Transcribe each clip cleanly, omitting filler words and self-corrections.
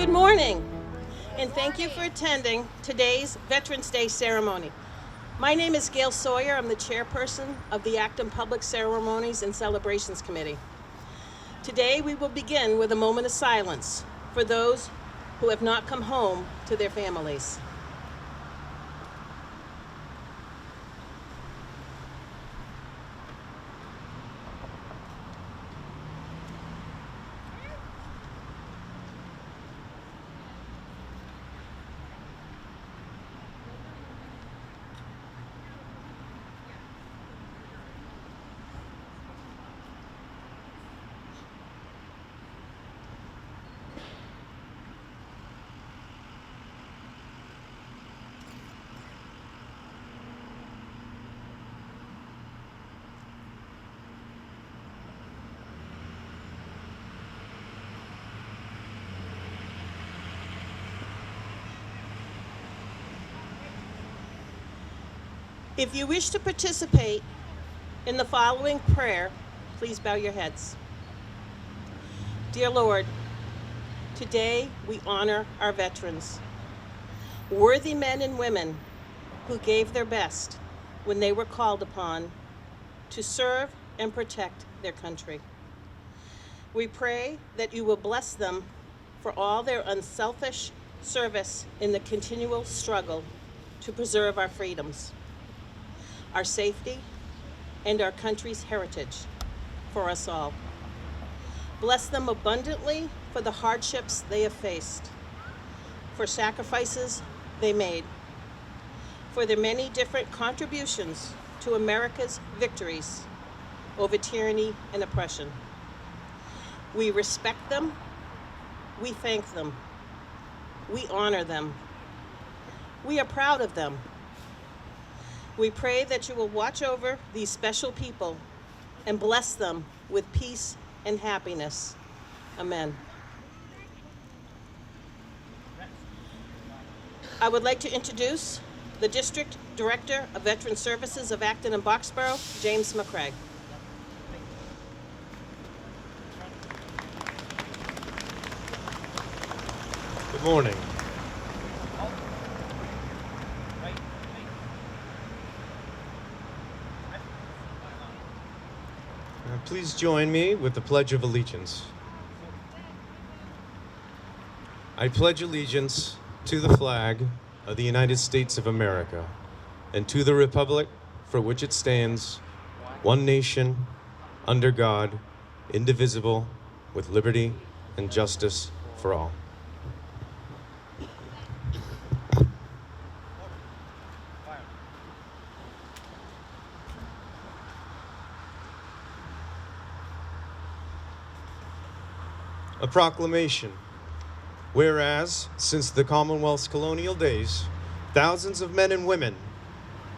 Good morning, and thank you for attending today's Veterans Day ceremony. My name is Gail Sawyer. I'm the chairperson of the Acton Public Ceremonies and Celebrations Committee. Today we will begin with a moment of silence for those who have not come home to their families. If you wish to participate in the following prayer, please bow your heads. Dear Lord, today we honor our veterans, worthy men and women who gave their best when they were called upon to serve and protect their country. We pray that you will bless them for all their unselfish service in the continual struggle to preserve our freedoms, our safety, and our country's heritage for us all. Bless them abundantly for the hardships they have faced, for sacrifices they made, for their many different contributions to America's victories over tyranny and oppression. We respect them, we thank them, we honor them, we are proud of them. We pray that you will watch over these special people and bless them with peace and happiness. Amen. I would like to introduce the District Director of Veteran Services of Acton and Boxborough, James McCraig. Good morning. Please join me with the Pledge of Allegiance. I pledge allegiance to the flag of the United States of America and to the republic for which it stands, one nation, under God, indivisible, with liberty and justice for all. A proclamation. Whereas, since the Commonwealth's colonial days, thousands of men and women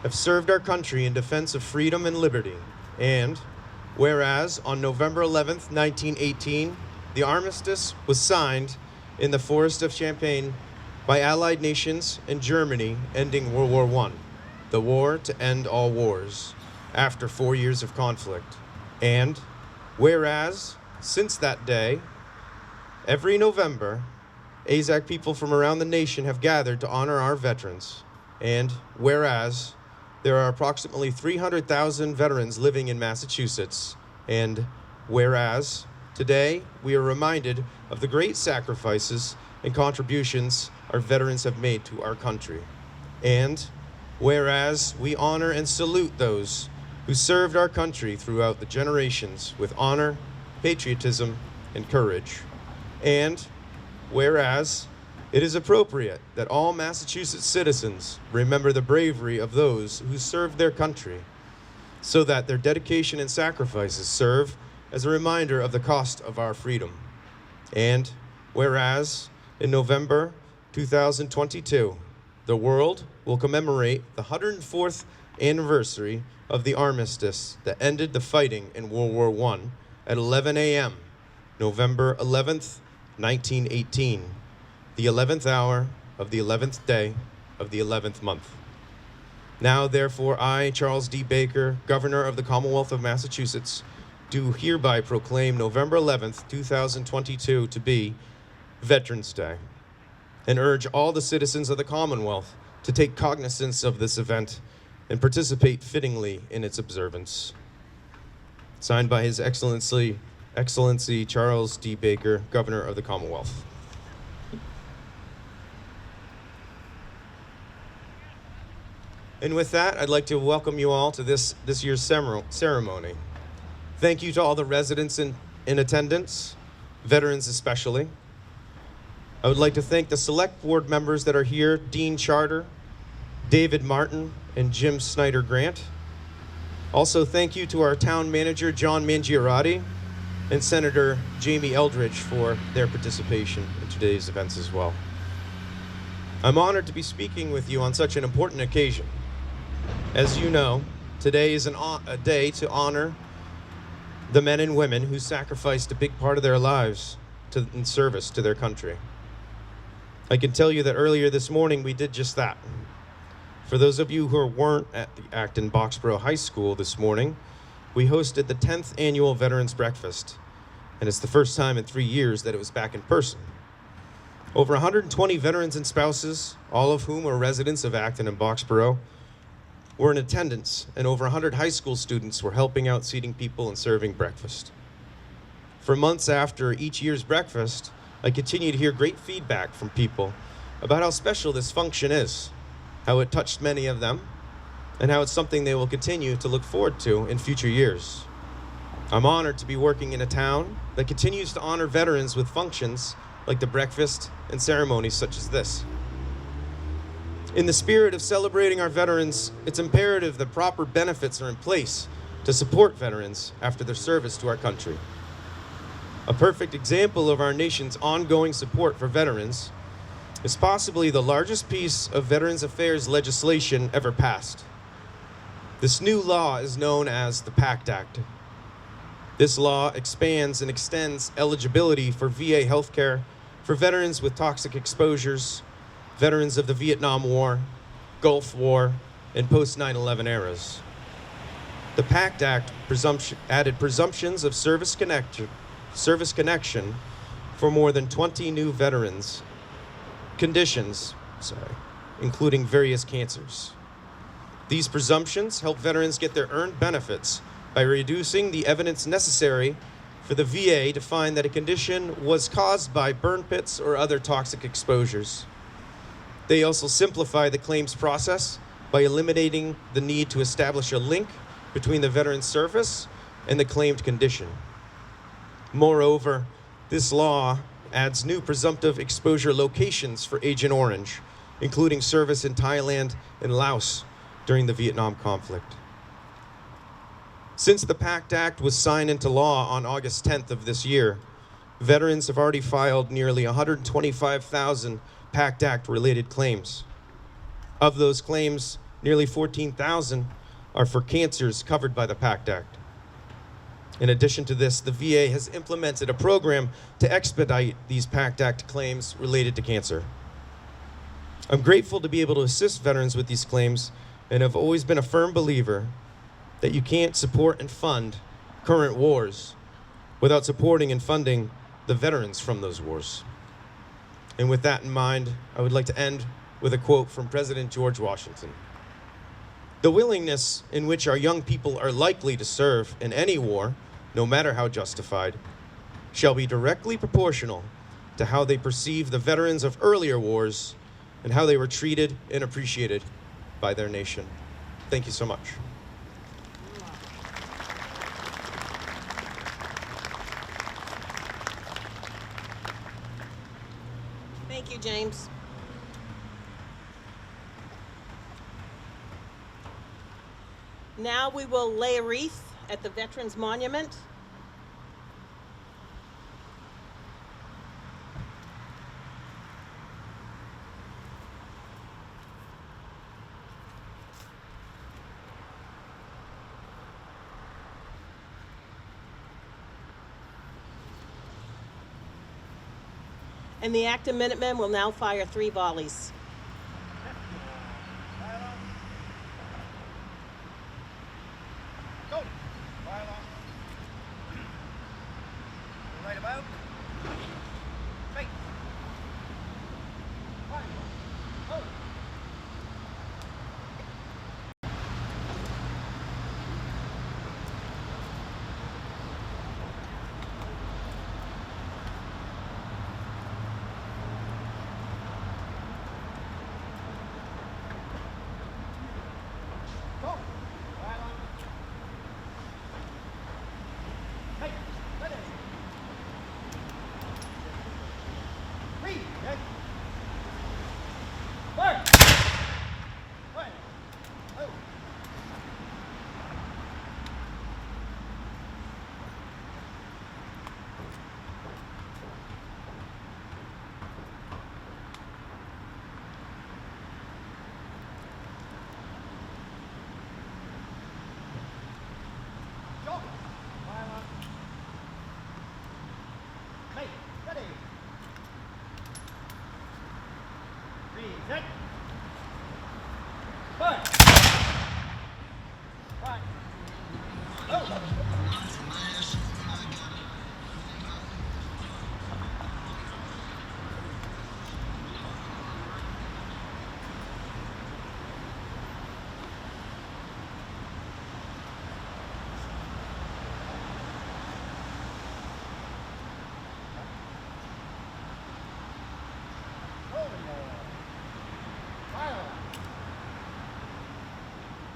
have served our country in defense of freedom and liberty. And whereas, on November 11th, 1918, the armistice was signed in the forest of Champagne by Allied nations and Germany, ending World War I, the war to end all wars, after 4 years of conflict. And whereas, since that day, every November, AZAC people from around the nation have gathered to honor our veterans. And whereas there are approximately 300,000 veterans living in Massachusetts, and whereas today we are reminded of the great sacrifices and contributions our veterans have made to our country. And whereas we honor and salute those who served our country throughout the generations with honor, patriotism, and courage. And whereas it is appropriate that all Massachusetts citizens remember the bravery of those who served their country, so that their dedication and sacrifices serve as a reminder of the cost of our freedom. And whereas in November 2022, the world will commemorate the 104th anniversary of the armistice that ended the fighting in World War I at 11 a.m., November 11th, 1918, the 11th hour of the 11th day of the 11th month. Now, therefore, I, Charles D. Baker, Governor of the Commonwealth of Massachusetts, do hereby proclaim November 11th, 2022 to be Veterans Day. and urge all the citizens of the Commonwealth to take cognizance of this event and participate fittingly in its observance. Signed by His Excellency Charles D. Baker, Governor of the Commonwealth. And with that, I'd like to welcome you all to this year's ceremony. Thank you to all the residents in attendance, veterans especially. I would like to thank the select board members that are here, Dean Charter, David Martin, and Jim Snyder Grant. Also, thank you to our town manager, John Mangiarotti, and Senator Jamie Eldridge for their participation in today's events as well. I'm honored to be speaking with you on such an important occasion. As you know, today is a day to honor the men and women who sacrificed a big part of their lives in service to their country. I can tell you that earlier this morning we did just that. For those of you who weren't at the Acton Boxborough High School this morning, we hosted the 10th annual Veterans Breakfast, and it's the first time in 3 years that it was back in person. Over 120 veterans and spouses, all of whom are residents of Acton and Boxborough, were in attendance, and over 100 high school students were helping out seating people and serving breakfast. For months after each year's breakfast, I continue to hear great feedback from people about how special this function is, how it touched many of them, and how it's something they will continue to look forward to in future years. I'm honored to be working in a town that continues to honor veterans with functions like the breakfast and ceremonies such as this. In the spirit of celebrating our veterans, it's imperative that proper benefits are in place to support veterans after their service to our country. A perfect example of our nation's ongoing support for veterans is possibly the largest piece of Veterans Affairs legislation ever passed. This new law is known as the PACT Act. This law expands and extends eligibility for VA healthcare for veterans with toxic exposures, veterans of the Vietnam War, Gulf War, and post-9/11 eras. The PACT Act added presumptions of service connection for more than 20 new veterans conditions, including various cancers. These presumptions help veterans get their earned benefits by reducing the evidence necessary for the VA to find that a condition was caused by burn pits or other toxic exposures. They also simplify the claims process by eliminating the need to establish a link between the veteran's service and the claimed condition. Moreover, this law adds new presumptive exposure locations for Agent Orange, including service in Thailand and Laos during the Vietnam conflict. Since the PACT Act was signed into law on August 10th of this year, veterans have already filed nearly 125,000 PACT Act-related claims. Of those claims, nearly 14,000 are for cancers covered by the PACT Act. In addition to this, the VA has implemented a program to expedite these PACT Act claims related to cancer. I'm grateful to be able to assist veterans with these claims and have always been a firm believer that you can't support and fund current wars without supporting and funding the veterans from those wars. And with that in mind, I would like to end with a quote from President George Washington. "The willingness in which our young people are likely to serve in any war, no matter how justified, shall be directly proportional to how they perceive the veterans of earlier wars and how they were treated and appreciated by their nation." Thank you so much. Thank you, James. Now we will lay a wreath at the Veterans Monument. And the Acton Minutemen will now fire 3 volleys. Go! Fire along. Right about. Right. Set. Fire. Fire. Go.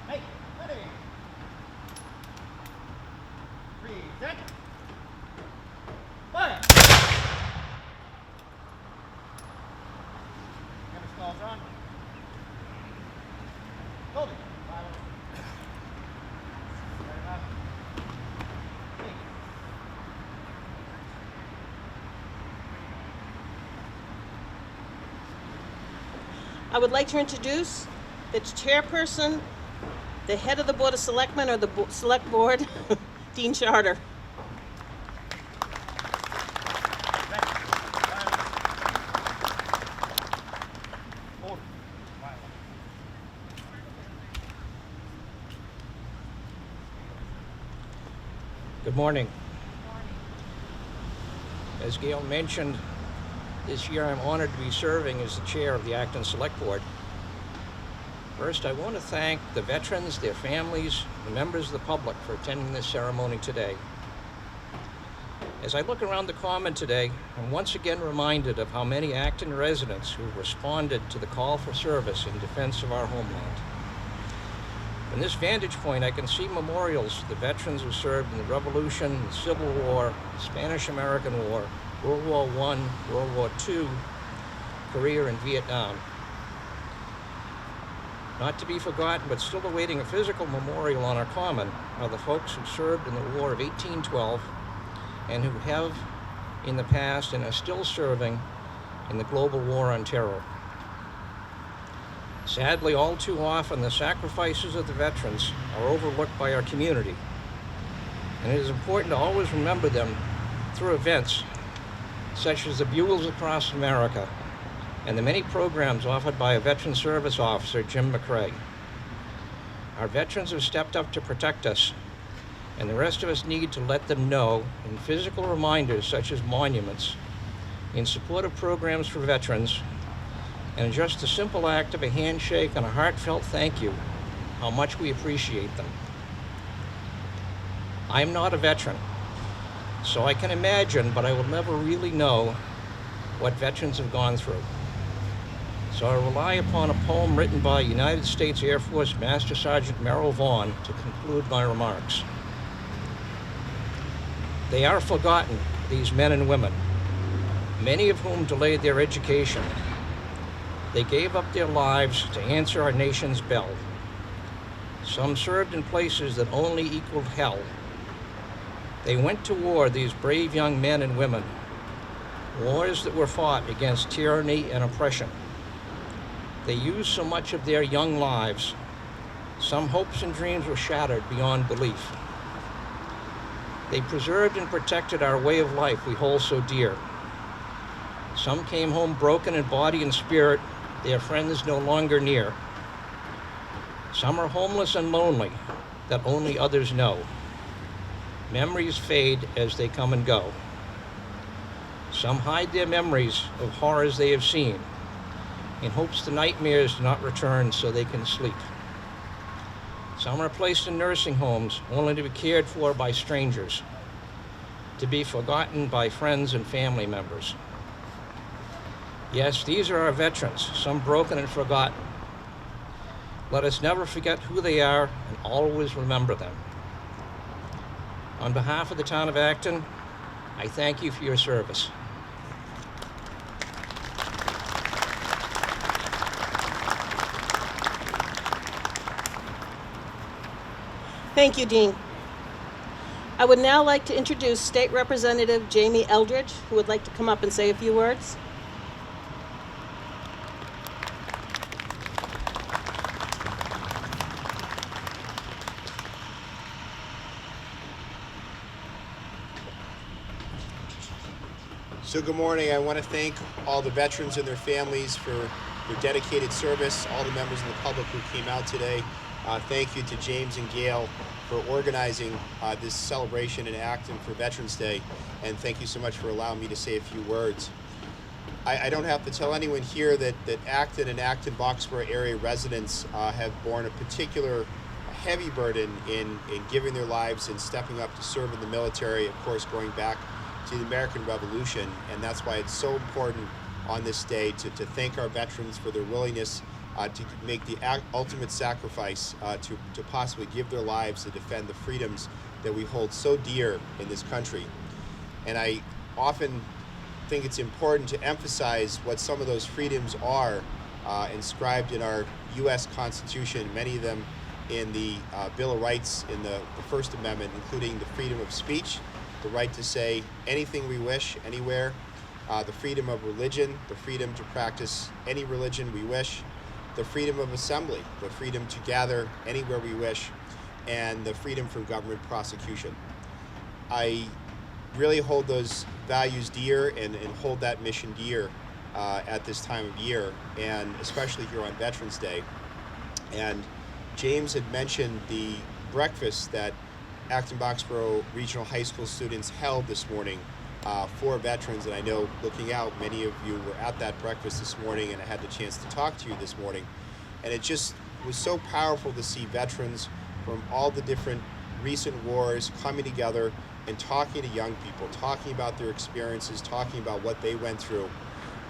Hey, ready. Reset. Fire. Camera stalls on. Hold it. Fire. Right enough. Hey. I would like to introduce the chairperson, the head of the Board of Selectmen or the Select Board, Dean Charter. Good morning. As Gail mentioned, this year I'm honored to be serving as the chair of the Acton Select Board. First, I want to thank the veterans, their families, and members of the public for attending this ceremony today. As I look around the Common today, I'm once again reminded of how many Acton residents who responded to the call for service in defense of our homeland. From this vantage point, I can see memorials to the veterans who served in the Revolution, the Civil War, the Spanish-American War, World War I, World War II, Korea, and Vietnam. Not to be forgotten, but still awaiting a physical memorial on our Common, are the folks who served in the War of 1812 and who have in the past and are still serving in the global war on terror. Sadly, all too often, the sacrifices of the veterans are overlooked by our community, and it is important to always remember them through events such as the Bugles Across America and the many programs offered by a veteran service officer, Jim McRae. Our veterans have stepped up to protect us, and the rest of us need to let them know in physical reminders such as monuments, in support of programs for veterans, and just a simple act of a handshake and a heartfelt thank you, how much we appreciate them. I am not a veteran, so I can imagine, but I will never really know what veterans have gone through. So I rely upon a poem written by United States Air Force Master Sergeant Merrill Vaughn to conclude my remarks. They are forgotten, these men and women, many of whom delayed their education. They gave up their lives to answer our nation's bell. Some served in places that only equaled hell. They went to war, these brave young men and women, wars that were fought against tyranny and oppression. They used so much of their young lives. Some hopes and dreams were shattered beyond belief. They preserved and protected our way of life we hold so dear. Some came home broken in body and spirit, their friends no longer near. Some are homeless and lonely, that only others know. Memories fade as they come and go. Some hide their memories of horrors they have seen, in hopes the nightmares do not return so they can sleep. Some are placed in nursing homes only to be cared for by strangers, to be forgotten by friends and family members. Yes, these are our veterans, some broken and forgotten. Let us never forget who they are and always remember them. On behalf of the town of Acton, I thank you for your service. Thank you, Dean. I would now like to introduce State Representative Jamie Eldridge, who would like to come up and say a few words. So good morning. I want to thank all the veterans and their families for their dedicated service, all the members of the public who came out today. Thank you to James and Gail for organizing this celebration in Acton for Veterans Day, and thank you so much for allowing me to say a few words. I don't have to tell anyone here that Acton and Acton-Boxborough area residents have borne a particular heavy burden in giving their lives and stepping up to serve in the military, of course going back to the American Revolution, and that's why it's so important on this day to thank our veterans for their willingness to make the ultimate sacrifice to possibly give their lives to defend the freedoms that we hold so dear in this country. And I often think it's important to emphasize what some of those freedoms are inscribed in our U.S. Constitution, many of them in the Bill of Rights in the First Amendment, including the freedom of speech, the right to say anything we wish, anywhere, the freedom of religion, the freedom to practice any religion we wish, the freedom of assembly, the freedom to gather anywhere we wish, and the freedom from government prosecution. I really hold those values dear and hold that mission dear at this time of year, and especially here on Veterans Day. And James had mentioned the breakfast that Acton-Boxborough Regional High School students held this morning for veterans, and I know looking out, many of you were at that breakfast this morning, and I had the chance to talk to you this morning. And it just was so powerful to see veterans from all the different recent wars coming together and talking to young people, talking about their experiences, talking about what they went through.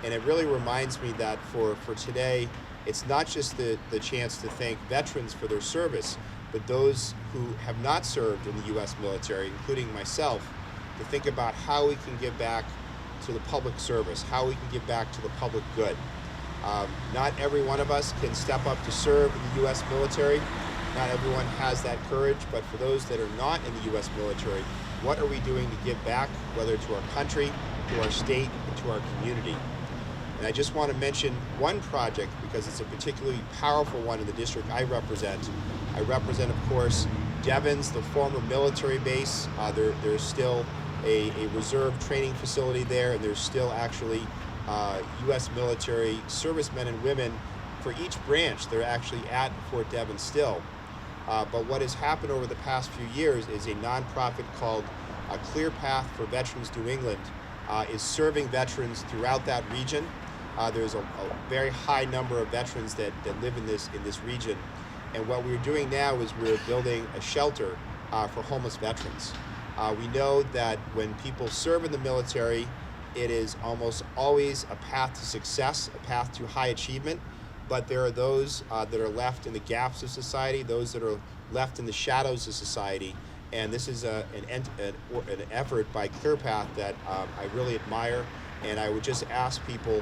And it really reminds me that for today, it's not just the chance to thank veterans for their service, but those who have not served in the U.S. military, including myself, to think about how we can give back to the public service, how we can give back to the public good. Not every one of us can step up to serve in the U.S. military. Not everyone has that courage, but for those that are not in the U.S. military, what are we doing to give back, whether to our country, to our state, and to our community? And I just want to mention one project because it's a particularly powerful one in the district I represent. I represent, of course, Devens, the former military base. There's still a reserve training facility there, and there's still actually U.S. military servicemen and women for each branch. They're actually at Fort Devens still. But what has happened over the past few years is a nonprofit called Clear Path for Veterans New England is serving veterans throughout that region. There's a very high number of veterans that live in this region. And what we're doing now is we're building a shelter for homeless veterans. We know that when people serve in the military, it is almost always a path to success, a path to high achievement. But there are those that are left in the gaps of society, those that are left in the shadows of society. And this is an effort by ClearPath that I really admire. And I would just ask people,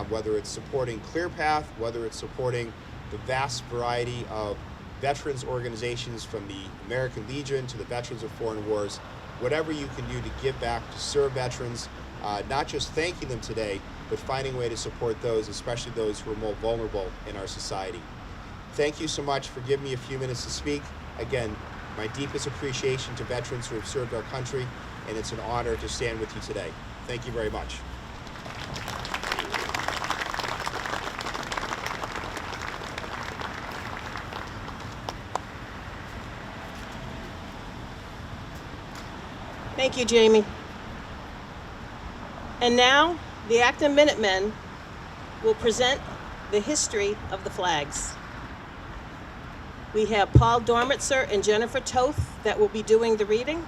whether it's supporting ClearPath, whether it's supporting the vast variety of veterans organizations from the American Legion to the Veterans of Foreign Wars, whatever you can do to give back to serve veterans, not just thanking them today, but finding a way to support those, especially those who are more vulnerable in our society. Thank you so much for giving me a few minutes to speak. Again, my deepest appreciation to veterans who have served our country, and it's an honor to stand with you today. Thank you very much. Thank you, Jamie. And now, the Acton Minutemen will present the history of the flags. We have Paul Dormitzer and Jennifer Toth that will be doing the reading.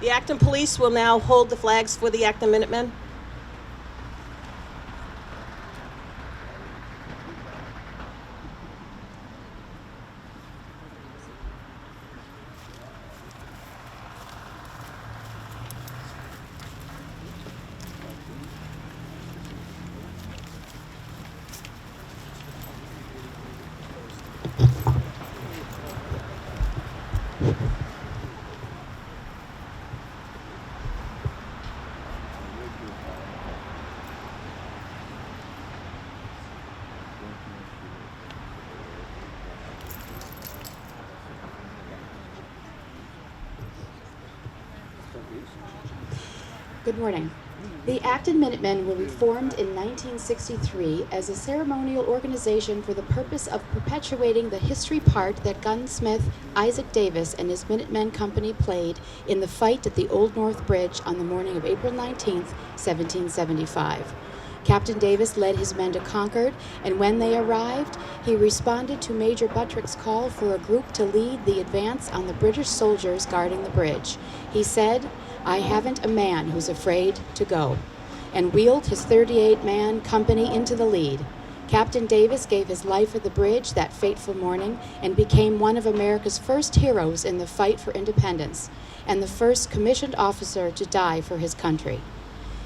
The Acton Police will now hold the flags for the Acton Minutemen. Good morning. The Acton Minutemen were reformed in 1963 as a ceremonial organization for the purpose of perpetuating the history part that gunsmith Isaac Davis and his Minutemen Company played in the fight at the Old North Bridge on the morning of April 19, 1775. Captain Davis led his men to Concord, and when they arrived, he responded to Major Buttrick's call for a group to lead the advance on the British soldiers guarding the bridge. He said, "I haven't a man who's afraid to go," and wheeled his 38-man company into the lead. Captain Davis gave his life at the bridge that fateful morning and became one of America's first heroes in the fight for independence, and the first commissioned officer to die for his country.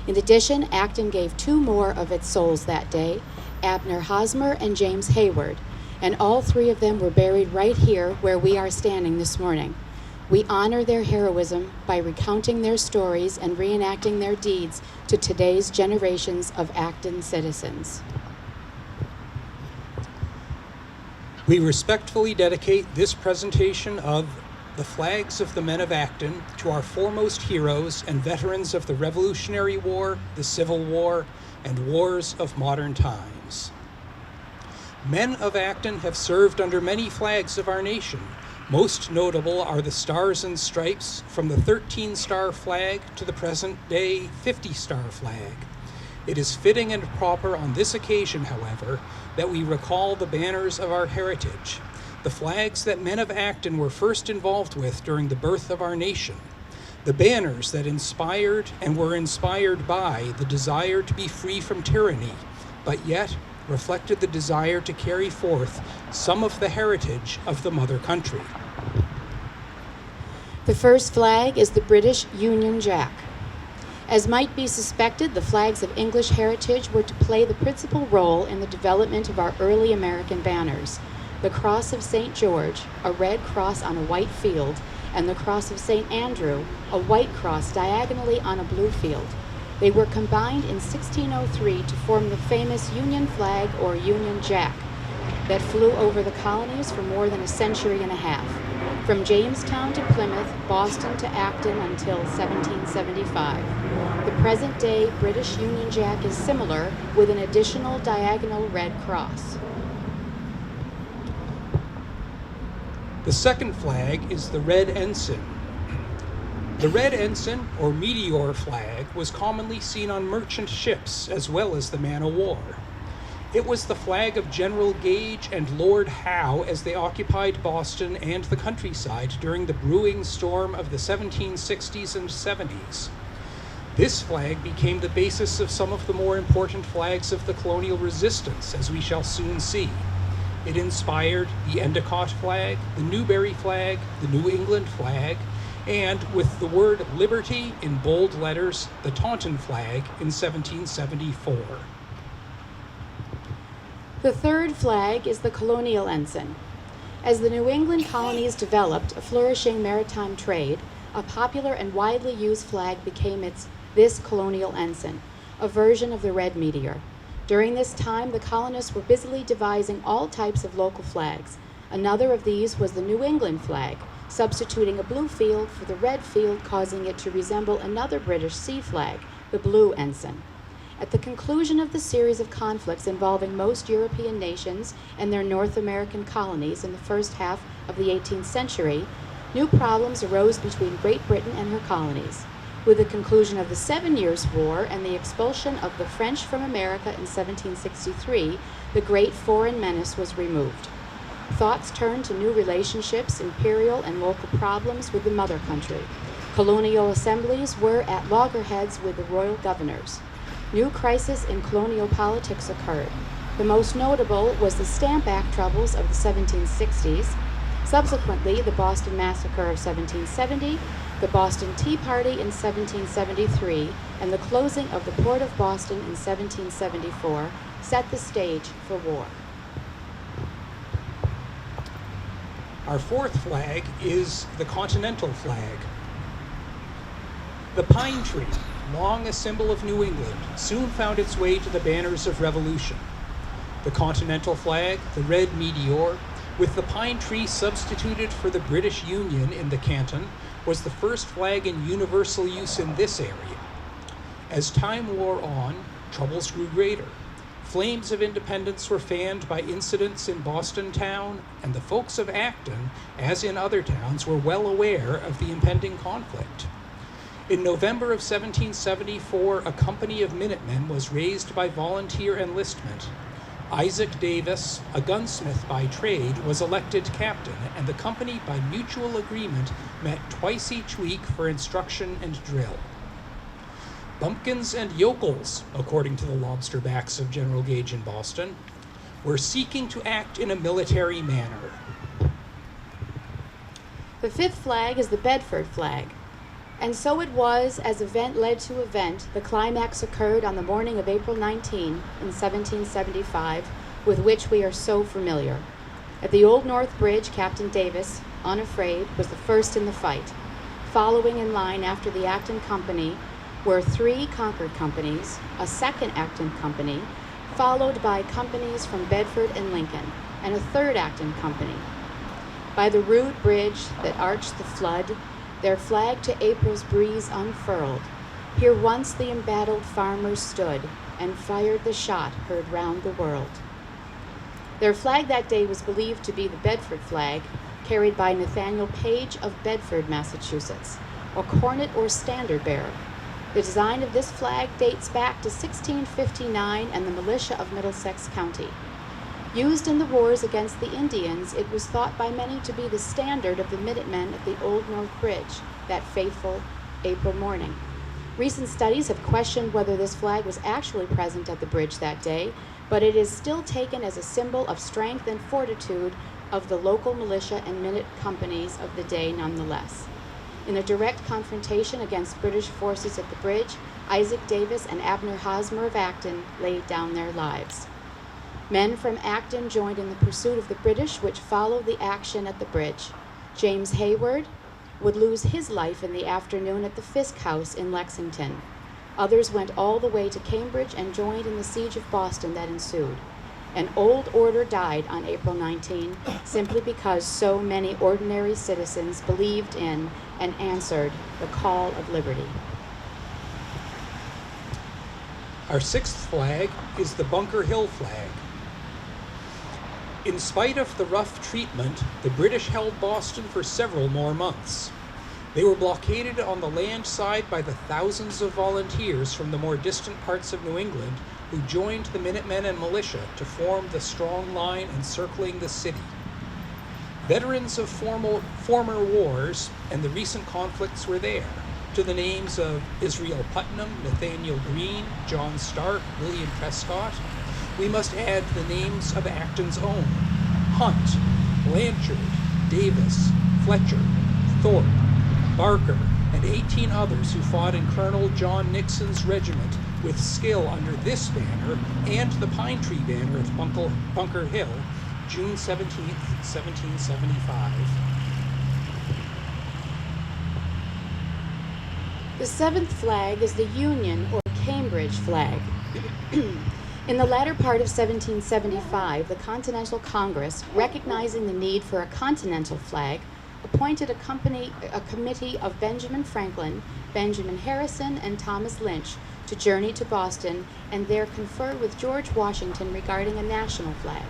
In addition, Acton gave two more of its souls that day, Abner Hosmer and James Hayward, and all three of them were buried right here where we are standing this morning. We honor their heroism by recounting their stories and reenacting their deeds to today's generations of Acton citizens. We respectfully dedicate this presentation of the Flags of the Men of Acton to our foremost heroes and veterans of the Revolutionary War, the Civil War, and wars of modern times. Men of Acton have served under many flags of our nation. Most notable are the Stars and Stripes, from the 13-star flag to the present-day 50-star flag. It is fitting and proper on this occasion, however, that we recall the banners of our heritage, the flags that men of Acton were first involved with during the birth of our nation, the banners that inspired and were inspired by the desire to be free from tyranny, but yet reflected the desire to carry forth some of the heritage of the mother country. The first flag is the British Union Jack. As might be suspected, the flags of English heritage were to play the principal role in the development of our early American banners. The Cross of St. George, a red cross on a white field, and the Cross of St. Andrew, a white cross diagonally on a blue field. They were combined in 1603 to form the famous Union flag or Union Jack that flew over the colonies for more than a century and a half, from Jamestown to Plymouth, Boston to Acton until 1775. The present-day British Union Jack is similar, with an additional diagonal red cross. The second flag is the Red Ensign. The Red Ensign, or Meteor flag, was commonly seen on merchant ships as well as the man-o'-war. It was the flag of General Gage and Lord Howe as they occupied Boston and the countryside during the brewing storm of the 1760s and 70s. This flag became the basis of some of the more important flags of the colonial resistance, as we shall soon see. It inspired the Endicott flag, the Newbury flag, the New England flag, and with the word liberty in bold letters, the Taunton flag in 1774. The third flag is the colonial ensign. As the New England colonies developed a flourishing maritime trade, a popular and widely used flag became this colonial ensign, a version of the red meteor. During this time, the colonists were busily devising all types of local flags. Another of these was the New England flag, substituting a blue field for the red field, causing it to resemble another British sea flag, the blue ensign. At the conclusion of the series of conflicts involving most European nations and their North American colonies in the first half of the 18th century, new problems arose between Great Britain and her colonies. With the conclusion of the 7 Years' War and the expulsion of the French from America in 1763, the great foreign menace was removed. Thoughts turned to new relationships, imperial and local problems with the mother country. Colonial assemblies were at loggerheads with the royal governors. New crises in colonial politics occurred. The most notable was the Stamp Act troubles of the 1760s, subsequently the Boston Massacre of 1770, the Boston Tea Party in 1773, and the closing of the Port of Boston in 1774 set the stage for war. Our fourth flag is the Continental flag. The pine tree, long a symbol of New England, soon found its way to the banners of revolution. The Continental flag, the red meteor, with the pine tree substituted for the British Union in the canton, was the first flag in universal use in this area. As time wore on, troubles grew greater. Flames of independence were fanned by incidents in Boston town, and the folks of Acton, as in other towns, were well aware of the impending conflict. In November of 1774, a company of Minutemen was raised by volunteer enlistment. Isaac Davis, a gunsmith by trade, was elected captain, and the company, by mutual agreement, met twice each week for instruction and drill. Bumpkins and yokels, according to the lobsterbacks of General Gage in Boston, were seeking to act in a military manner. The fifth flag is the Bedford flag. And so it was, as event led to event, the climax occurred on the morning of April 19 in 1775, with which we are so familiar. At the Old North Bridge, Captain Davis, unafraid, was the first in the fight. Following in line after the Acton Company were 3 Concord companies, a second Acton Company, followed by companies from Bedford and Lincoln, and a third Acton Company. By the rude bridge that arched the flood, their flag to April's breeze unfurled. Here once the embattled farmers stood, and fired the shot heard round the world. Their flag that day was believed to be the Bedford flag, carried by Nathaniel Page of Bedford, Massachusetts, a cornet or standard bearer. The design of this flag dates back to 1659 and the militia of Middlesex County. Used in the wars against the Indians, it was thought by many to be the standard of the Minutemen at the Old North Bridge that fateful April morning. Recent studies have questioned whether this flag was actually present at the bridge that day, but it is still taken as a symbol of strength and fortitude of the local militia and minute companies of the day nonetheless. In a direct confrontation against British forces at the bridge, Isaac Davis and Abner Hosmer of Acton laid down their lives. Men from Acton joined in the pursuit of the British, which followed the action at the bridge. James Hayward would lose his life in the afternoon at the Fisk House in Lexington. Others went all the way to Cambridge and joined in the siege of Boston that ensued. An old order died on April 19, simply because so many ordinary citizens believed in and answered the call of liberty. Our sixth flag is the Bunker Hill flag. In spite of the rough treatment, the British held Boston for several more months. They were blockaded on the land side by the thousands of volunteers from the more distant parts of New England who joined the Minutemen and militia to form the strong line encircling the city. Veterans of former wars and the recent conflicts were there, to the names of Israel Putnam, Nathaniel Greene, John Stark, William Prescott. We must add the names of Acton's own: Hunt, Blanchard, Davis, Fletcher, Thorpe, Barker, and 18 others who fought in Colonel John Nixon's regiment with skill under this banner and the Pine Tree banner at Bunker Hill, June 17, 1775. The seventh flag is the Union or Cambridge flag. In the latter part of 1775, the Continental Congress, recognizing the need for a continental flag, appointed a committee of Benjamin Franklin, Benjamin Harrison, and Thomas Lynch to journey to Boston and there confer with George Washington regarding a national flag.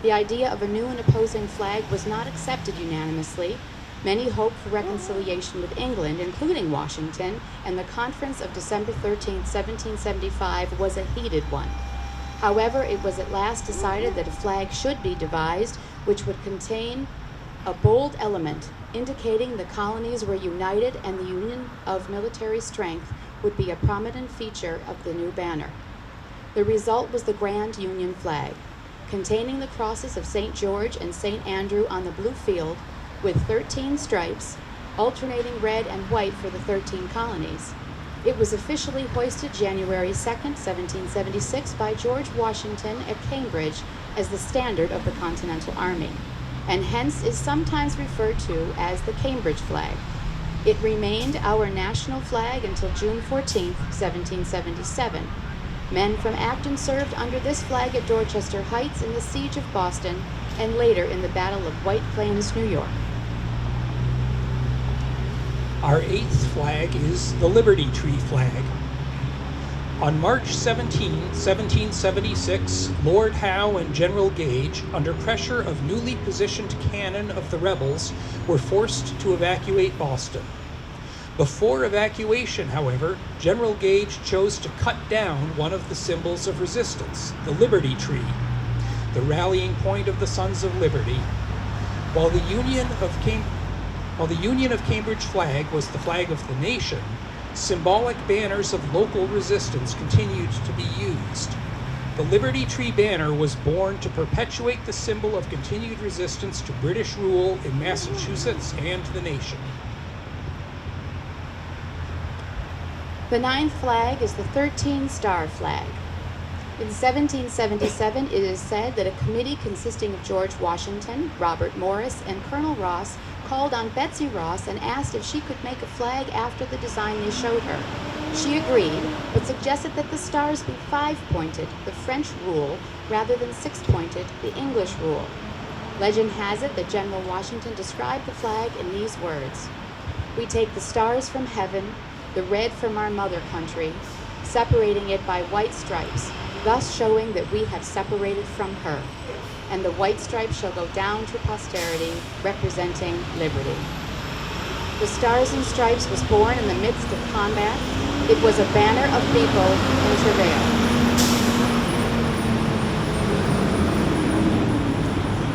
The idea of a new and opposing flag was not accepted unanimously. Many hoped for reconciliation with England, including Washington, and the conference of December 13, 1775 was a heated one. However, it was at last decided that a flag should be devised which would contain a bold element indicating the colonies were united and the union of military strength would be a prominent feature of the new banner. The result was the Grand Union flag, containing the crosses of St. George and St. Andrew on the blue field, with 13 stripes, alternating red and white for the 13 colonies. It was officially hoisted January 2, 1776 by George Washington at Cambridge as the standard of the Continental Army, and hence is sometimes referred to as the Cambridge flag. It remained our national flag until June 14, 1777. Men from Acton served under this flag at Dorchester Heights in the Siege of Boston and later in the Battle of White Plains, New York. Our eighth flag is the Liberty Tree flag. On March 17, 1776, Lord Howe and General Gage, under pressure of newly positioned cannon of the rebels, were forced to evacuate Boston. Before evacuation, however, General Gage chose to cut down one of the symbols of resistance, the Liberty Tree, the rallying point of the Sons of Liberty. While the Union of Cambridge flag was the flag of the nation, symbolic banners of local resistance continued to be used. The Liberty Tree banner was born to perpetuate the symbol of continued resistance to British rule in Massachusetts and the nation. The ninth flag is the 13-star flag. In 1777, it is said that a committee consisting of George Washington, Robert Morris, and Colonel Ross called on Betsy Ross and asked if she could make a flag after the design they showed her. She agreed, but suggested that the stars be 5-pointed, the French rule, rather than 6-pointed, the English rule. Legend has it that General Washington described the flag in these words: "We take the stars from heaven, the red from our mother country, separating it by white stripes, thus showing that we have separated from her. And the white stripe shall go down to posterity, representing liberty." The Stars and Stripes was born in the midst of combat. It was a banner of people in travail.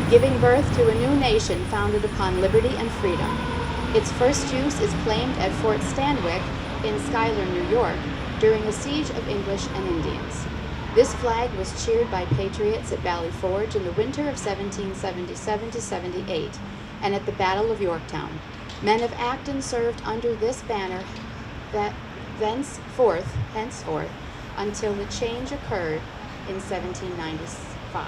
Giving birth to a new nation founded upon liberty and freedom. Its first use is claimed at Fort Stanwix in Schuyler, New York, during a siege of English and Indians. This flag was cheered by patriots at Valley Forge in the winter of 1777 to 78, and at the Battle of Yorktown. Men of Acton served under this banner henceforth, until the change occurred in 1795.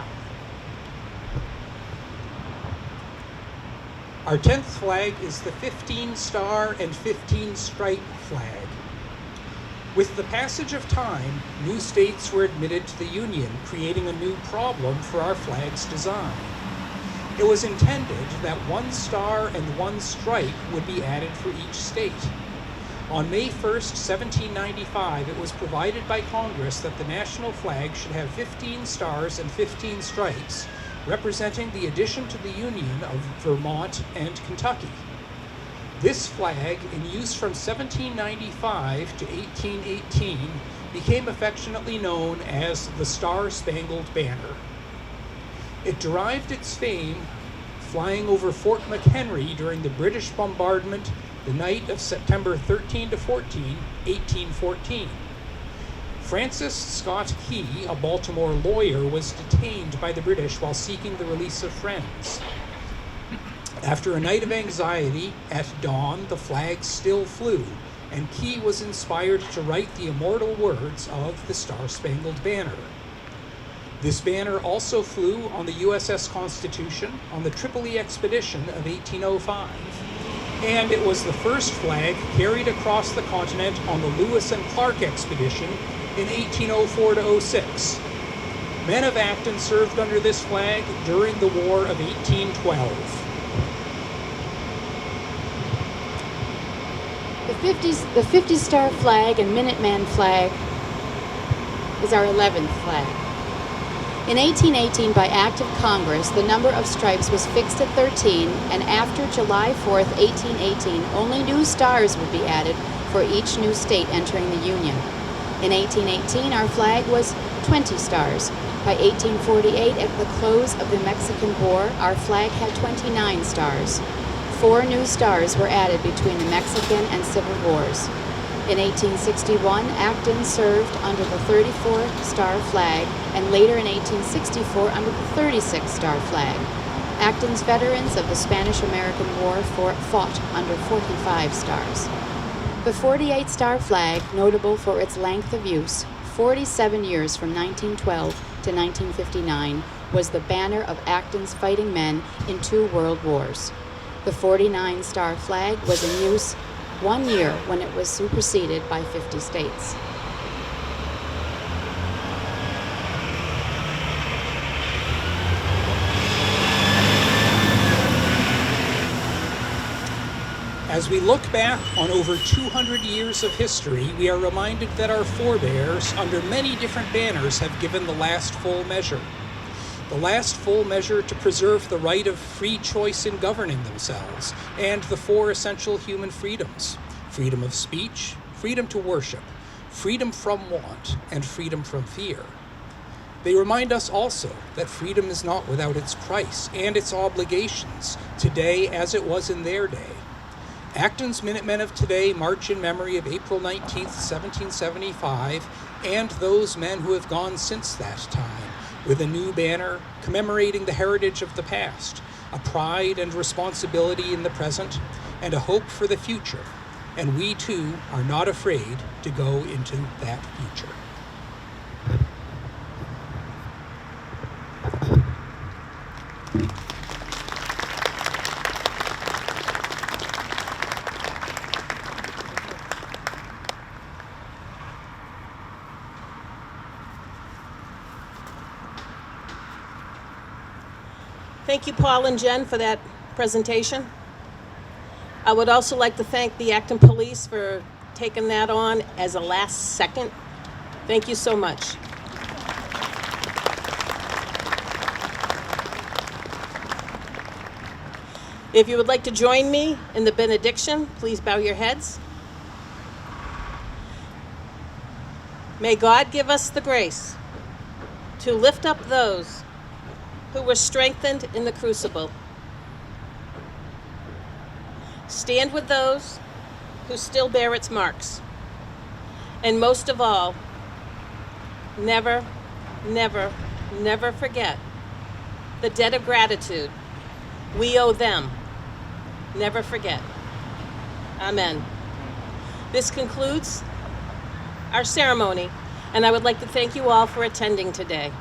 Our 10th flag is the 15-star and 15-stripe flag. With the passage of time, new states were admitted to the Union, creating a new problem for our flag's design. It was intended that one star and one stripe would be added for each state. On May 1st, 1795, it was provided by Congress that the national flag should have 15 stars and 15 stripes, representing the addition to the Union of Vermont and Kentucky. This flag, in use from 1795 to 1818, became affectionately known as the Star-Spangled Banner. It derived its fame flying over Fort McHenry during the British bombardment the night of September 13 to 14, 1814. Francis Scott Key, a Baltimore lawyer, was detained by the British while seeking the release of friends. After a night of anxiety, at dawn, the flag still flew, and Key was inspired to write the immortal words of the Star-Spangled Banner. This banner also flew on the USS Constitution on the Tripoli expedition of 1805, and it was the first flag carried across the continent on the Lewis and Clark expedition in 1804 to 06. Men of Acton served under this flag during the War of 1812. The 50-star flag and Minuteman flag is our 11th flag. In 1818, by act of Congress, the number of stripes was fixed at 13, and after July 4th, 1818, only new stars would be added for each new state entering the Union. In 1818, our flag was 20 stars. By 1848, at the close of the Mexican War, our flag had 29 stars. 4 new stars were added between the Mexican and Civil Wars. In 1861, Acton served under the 34-star flag, and later in 1864 under the 36-star flag. Acton's veterans of the Spanish-American War fought under 45 stars. The 48-star flag, notable for its length of use, 47 years from 1912 to 1959, was the banner of Acton's fighting men in 2 world wars. The 49-star flag was in use 1 year when it was superseded by 50 states. As we look back on over 200 years of history, we are reminded that our forebears, under many different banners, have given the last full measure. The last full measure to preserve the right of free choice in governing themselves, and the 4 essential human freedoms: freedom of speech, freedom to worship, freedom from want, and freedom from fear. They remind us also that freedom is not without its price and its obligations, today as it was in their day. Acton's Minutemen of today march in memory of April 19th, 1775, and those men who have gone since that time, with a new banner commemorating the heritage of the past, a pride and responsibility in the present, and a hope for the future. And we too are not afraid to go into that future. Thank you, Paul and Jen, for that presentation. I would also like to thank the Acton Police for taking that on as a last second. Thank you so much. If you would like to join me in the benediction, please bow your heads. May God give us the grace to lift up those who were strengthened in the crucible. Stand with those who still bear its marks. And most of all, never, never, never forget the debt of gratitude we owe them. Never forget. Amen. This concludes our ceremony, and I would like to thank you all for attending today.